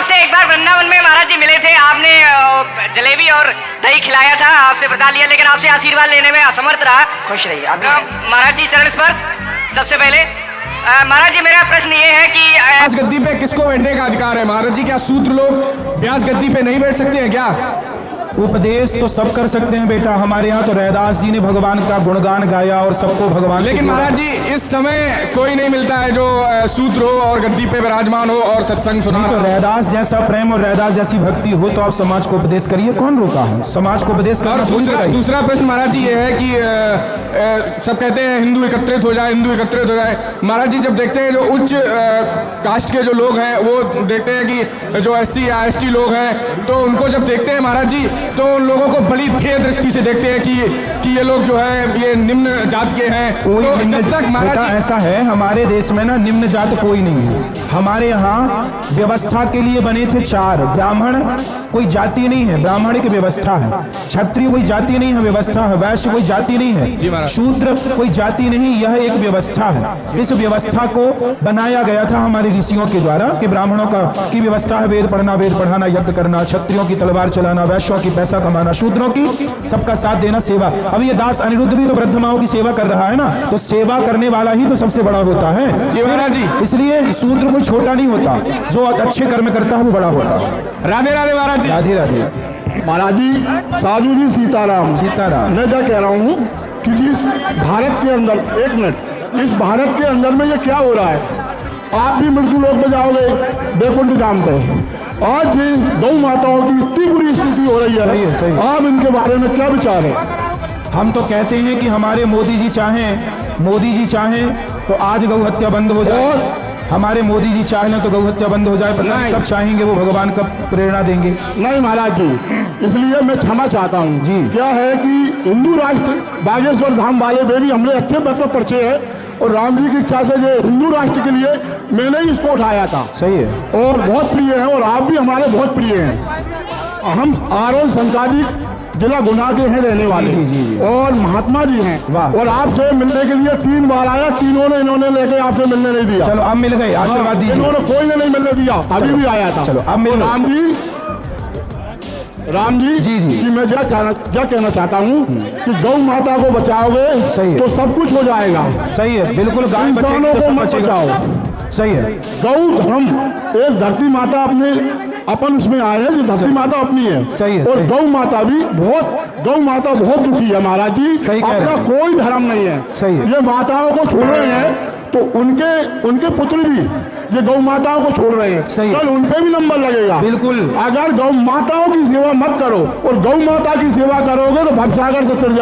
आपसे एक बार वृंदावन में महाराज जी मिले थे, आपने जलेबी और दही खिलाया था, आपसे बता लिया, लेकिन आपसे आशीर्वाद लेने में असमर्थ रहा। खुश रहिए आप। महाराज जी चरण स्पर्श सबसे पहले। महाराज जी मेरा प्रश्न ये है कि व्यास गद्दी पे किसको बैठने का अधिकार है? महाराज जी क्या शूद्र लोग व्यास गद्दी पे नहीं बैठ सकते हैं क्या? उपदेश तो सब कर सकते हैं बेटा। हमारे यहाँ तो रैदास जी ने भगवान का गुणगान गाया और सबको भगवान। लेकिन महाराज जी इस समय कोई नहीं मिलता है जो शूद्र हो और गद्दी पे विराजमान हो और सत्संग सुना। तो रैदास जैसा प्रेम और रैदास जैसी भक्ति हो तो आप समाज को उपदेश करिए, कौन रोका है? समाज को उपदेश करना। दूसरा प्रश्न महाराज जी ये है कि सब कहते हैं हिंदू एकत्रित हो जाए, हिंदू एकत्रित हो जाए। महाराज जी जब देखते हैं जो उच्च कास्ट के जो लोग हैं वो देखते हैं कि जो SC या ST लोग हैं, तो उनको जब देखते हैं महाराज जी तो उन लोगों को बड़ी ध्येय दृष्टि से देखते हैं कि ये लोग जो है ये निम्न जात के हैं। कोई तो निम्न जब तक महाराज ऐसा है हमारे देश में ना, निम्न जात कोई नहीं है। हमारे यहाँ व्यवस्था के लिए बने थे 4। ब्राह्मण कोई जाति नहीं है, ब्राह्मण एक व्यवस्था है। क्षत्रिय कोई जाति नहीं है, व्यवस्था है। वैश्य कोई जाति नहीं है, शूद्र कोई जाति नहीं, यह एक व्यवस्था है। इस व्यवस्था को बनाया गया था हमारे ऋषियों के द्वारा कि ब्राह्मणों की व्यवस्था है वेद पढ़ना, वेद पढ़ाना, यज्ञ करना, क्षत्रियों की तलवार चलाना, वैश्यों की पैसा कमाना, शूद्रों की सबका साथ देना, सेवा। अब ये दास अनिरुद्ध भी तो वृद्ध माओं की सेवा कर रहा है ना, तो सेवा करने वाला ही तो सबसे बड़ा होता है। जी महाराज जी, इसलिए शूद्र कोई छोटा नहीं होता, जो अच्छे कर्म करता है वो बड़ा होता है। राधे राधे महाराज जी। राधे राधे महाराज जी। साधु जी सीताराम। सीताराम। मैं क्या कह रहा हूँ कि जिस भारत के अंदर, एक मिनट, इस भारत के अंदर में ये क्या हो रहा है? आप भी मृत्यु लोक में जाओगे, वैकुंठ धाम पे। आज ये गौ माताओं की इतनी बुरी स्थिति हो रही है, सही है। आप इनके बारे में क्या विचार है? हम तो कहते हैं कि हमारे मोदी जी चाहें तो आज गौ हत्या बंद हो जाए। हमारे मोदी जी चाहें तो गौ हत्या बंद हो जाए, पता नहीं कब चाहेंगे, वो भगवान कब प्रेरणा देंगे। नहीं महाराज जी, इसलिए मैं क्षमा चाहता हूँ जी। क्या है कि हिंदू राष्ट्र बागेश्वर धाम वाले में भी हमने अच्छे मतलब पर्चे है, और राम जी की इच्छा से ये हिंदू राष्ट्र के लिए मैंने ही इसको उठाया था। सही है। और बहुत प्रिय है, और आप भी हमारे बहुत प्रिय हैं। हम आरोन संकादी जिला गुना के हैं रहने वाले। जी। और महात्मा जी हैं। और आपसे मिलने के लिए 3 बार आया, तीनों ने इन्होंने लेके आपसे मिलने नहीं दिया। चलो अब मिल गए, आशीर्वाद दीजिए। इन्होंने कोई ने नहीं मिलने दिया, अभी भी आया था। चलो अब मिल। राम जी जी कि मैं क्या कहना चाहता हूँ कि गौ माता को बचाओगे तो सब कुछ हो जाएगा। सही है, बिल्कुल। गाय इंसानों को मत बचाओ। सही है। गौ धर्म, एक धरती माता अपने अपन उसमें आए हैं, जो धरती माता अपनी है। सही है। और गौ माता बहुत दुखी है महाराज जी। सही कह रहे हैं। अपना कोई धर्म नहीं है। सही है। ये माताओं को छोड़ रहे हैं तो उनके पुत्र भी ये गौ माताओं को छोड़ रहे हैं। सही। कल उन पे भी नंबर लगेगा। बिल्कुल। अगर गौ माताओं की सेवा मत करो और गौ माता की सेवा करोगे तो भवसागर से